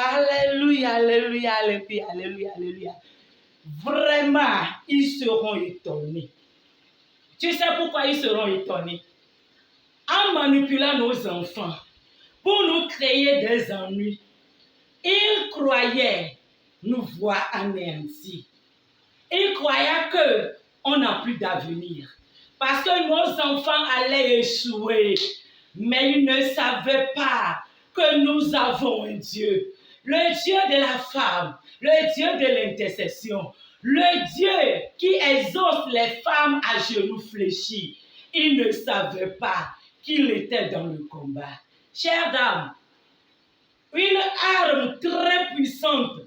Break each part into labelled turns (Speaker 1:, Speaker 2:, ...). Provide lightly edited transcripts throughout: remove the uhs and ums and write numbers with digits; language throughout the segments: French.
Speaker 1: Alléluia, alléluia, alléluia, alléluia, alléluia. Vraiment, ils seront étonnés. Tu sais pourquoi ils seront étonnés? En manipulant nos enfants pour nous créer des ennuis, ils croyaient nous voir anéantis. Ils croyaient qu'on n'a plus d'avenir. Parce que nos enfants allaient échouer. Mais ils ne savaient pas que nous avons un Dieu. Le Dieu de la femme, le Dieu de l'intercession, le Dieu qui exauce les femmes à genoux fléchis. Ils ne savaient pas qu'il était dans le combat. Chères dames, une arme très puissante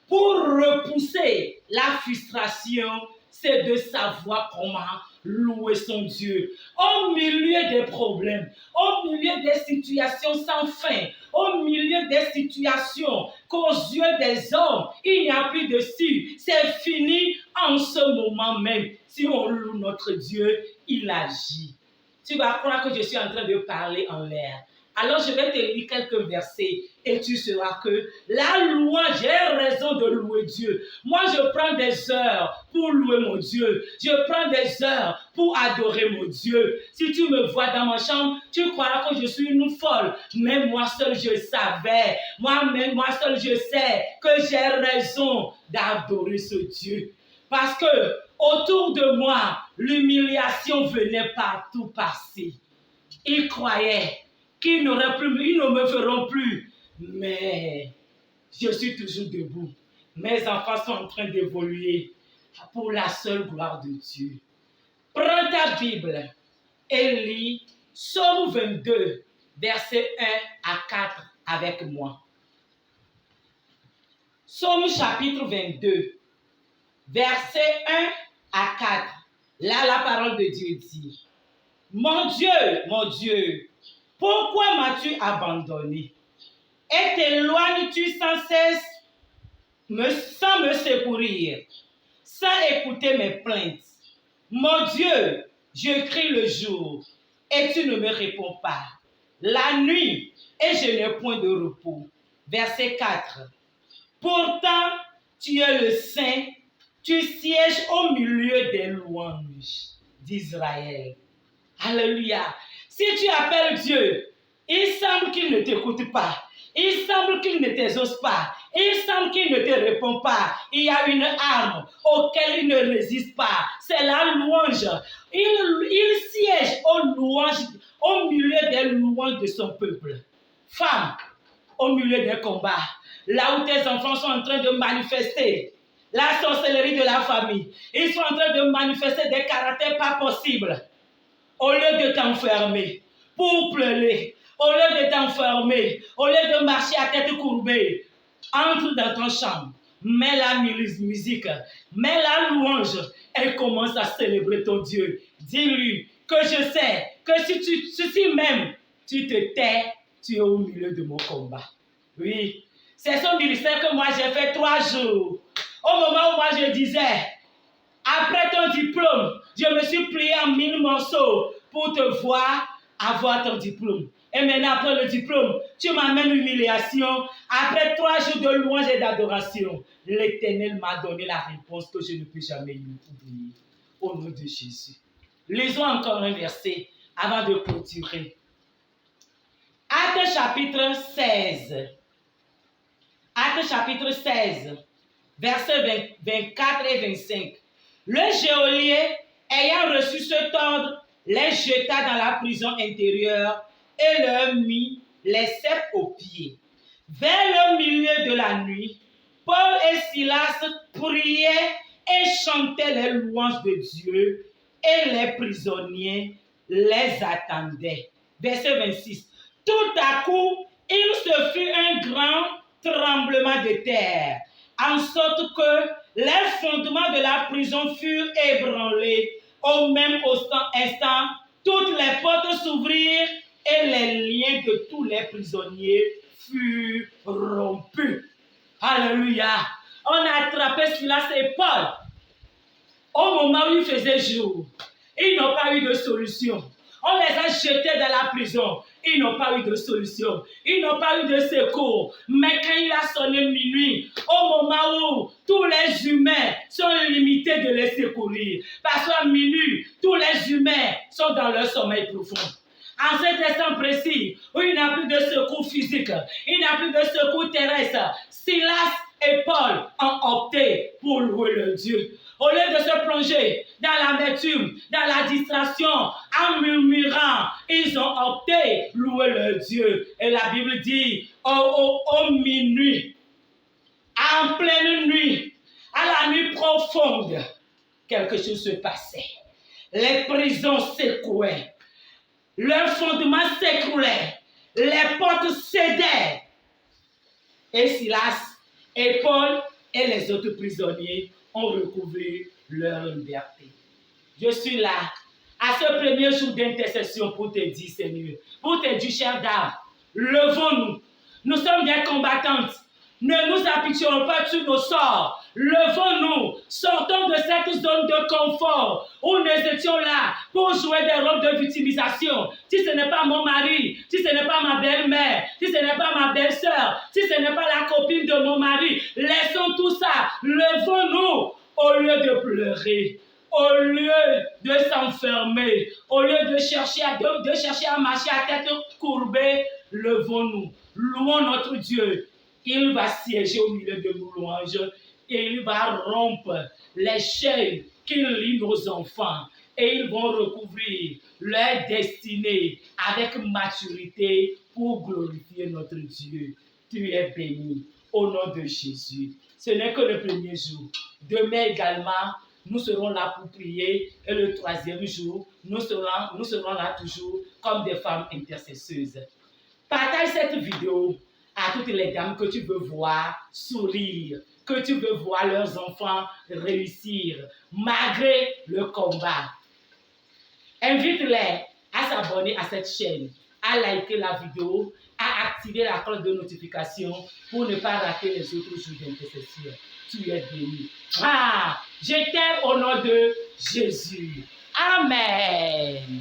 Speaker 1: pour repousser la frustration, c'est de savoir comment louer son Dieu. Au milieu des problèmes, au milieu des situations sans fin, au milieu des situations qu'aux yeux des hommes, il n'y a plus de si. C'est fini en ce moment même. Si on loue notre Dieu, il agit. Tu vas croire que je suis en train de parler en l'air. Alors je vais te lire quelques versets et tu sauras que la louange, j'ai raison de louer Dieu. Moi, je prends des heures pour louer mon Dieu. Je prends des heures pour adorer mon Dieu. Si tu me vois dans ma chambre, tu croiras que je suis une folle. Mais moi seul, je savais. Moi seul, je sais que j'ai raison d'adorer ce Dieu. Parce que autour de moi, l'humiliation venait partout passer. Ils croyaient qu'ils ne me feront plus. Mais je suis toujours debout. Mes enfants sont en train d'évoluer pour la seule gloire de Dieu. Prends ta Bible et lis Psaume 22, versets 1 à 4 avec moi. Psaume chapitre 22, versets 1 à 4. Là, la parole de Dieu dit: mon Dieu, pourquoi m'as-tu abandonné? Et t'éloignes-tu sans cesse, sans me secourir, sans écouter mes plaintes? Mon Dieu, je crie le jour, et tu ne me réponds pas. La nuit, et je n'ai point de repos. Verset 4. Pourtant, tu es le Saint, tu sièges au milieu des louanges d'Israël. Alléluia. Si tu appelles Dieu, il semble qu'il ne t'écoute pas. Il semble qu'il ne t'exauce pas. Il semble qu'il ne te répond pas. Il y a une arme auquel il ne résiste pas. C'est la louange. Il siège au milieu des louanges de son peuple. Femme, au milieu des combats, là où tes enfants sont en train de manifester la sorcellerie de la famille. Ils sont en train de manifester des caractères pas possibles. Au lieu de t'enfermer pour pleurer, au lieu de t'enfermer, au lieu de marcher à tête courbée, entre dans ton chambre, mets la musique, mets la louange et commence à célébrer ton Dieu. Dis-lui que je sais que si même tu te tais, tu es au milieu de mon combat. Oui, c'est ce ministère que moi j'ai fait 3 jours. Au moment où moi je disais, après ton diplôme, je me suis plié en 1000 morceaux pour te voir avoir ton diplôme. Et maintenant, après le diplôme, tu m'amènes l'humiliation. Après 3 jours de louange et d'adoration, l'Éternel m'a donné la réponse que je ne peux jamais oublier. Au nom de Jésus. Lisons encore un verset avant de clôturer. Actes chapitre 16. Actes chapitre 16, versets 24 et 25. Le geôlier, ayant reçu cet ordre, les jeta dans la prison intérieure et leur mit les ceps aux pieds. Vers le milieu de la nuit, Paul et Silas priaient et chantaient les louanges de Dieu et les prisonniers les attendaient. Verset 26. Tout à coup, il se fit un grand tremblement de terre, en sorte que les fondements de la prison furent ébranlés. Au même instant, toutes les portes s'ouvrirent et les liens de tous les prisonniers furent rompus. Alléluia. On a attrapé Silas et Paul au moment où il faisait jour. Ils n'ont pas eu de solution. On les a jetés dans la prison. Ils n'ont pas eu de solution. Ils n'ont pas eu de secours. Mais quand il a sonné minuit, au moment où tous les humains sont limités de les secourir, parce qu'à minuit, tous les humains sont dans leur sommeil profond. En cet instant précis, où il n'y a plus de secours physique, il n'y a plus de secours terrestre, Silas et Paul ont opté pour louer le Dieu. Au lieu de se plonger dans l'amertume, dans la distraction, en murmurant, ils ont opté pour louer le Dieu. Et la Bible dit, au minuit, en pleine nuit, à la nuit profonde, quelque chose se passait. Les prisons s'écrouaient. Leurs fondements s'écroulaient. Les portes cédaient. Et Silas et Paul et les autres prisonniers ont recouvré leur liberté. Je suis là, à ce premier jour d'intercession pour te dire, Seigneur, pour te dire, chère dame, levons-nous. Nous sommes des combattantes. Ne nous appuyons pas sur nos sorts. Levons-nous. Sortons de cette zone de confort où nous étions là pour jouer des rôles de victimisation. Si ce n'est pas mon mari, si ce n'est pas ma belle-mère, si ce n'est pas ma belle-sœur, si ce n'est pas la copine de mon mari, laissons tout ça. Levons-nous au lieu de pleurer. Au lieu de s'enfermer, au lieu de chercher à marcher à tête courbée, levons-nous. Louons notre Dieu. Il va siéger au milieu de nos louanges et il va rompre les chaînes qui lient nos enfants et ils vont recouvrir leur destinée avec maturité pour glorifier notre Dieu. Tu es béni au nom de Jésus. Ce n'est que le premier jour. Demain également, nous serons là pour prier et le troisième jour, nous serons là toujours comme des femmes intercesseuses. Partage cette vidéo à toutes les dames que tu veux voir sourire, que tu veux voir leurs enfants réussir malgré le combat. Invite-les à s'abonner à cette chaîne, à liker la vidéo, à activer la cloche de notification pour ne pas rater les autres jours d'intercession. Tu es béni. Je t'aime au nom de Jésus. Amen.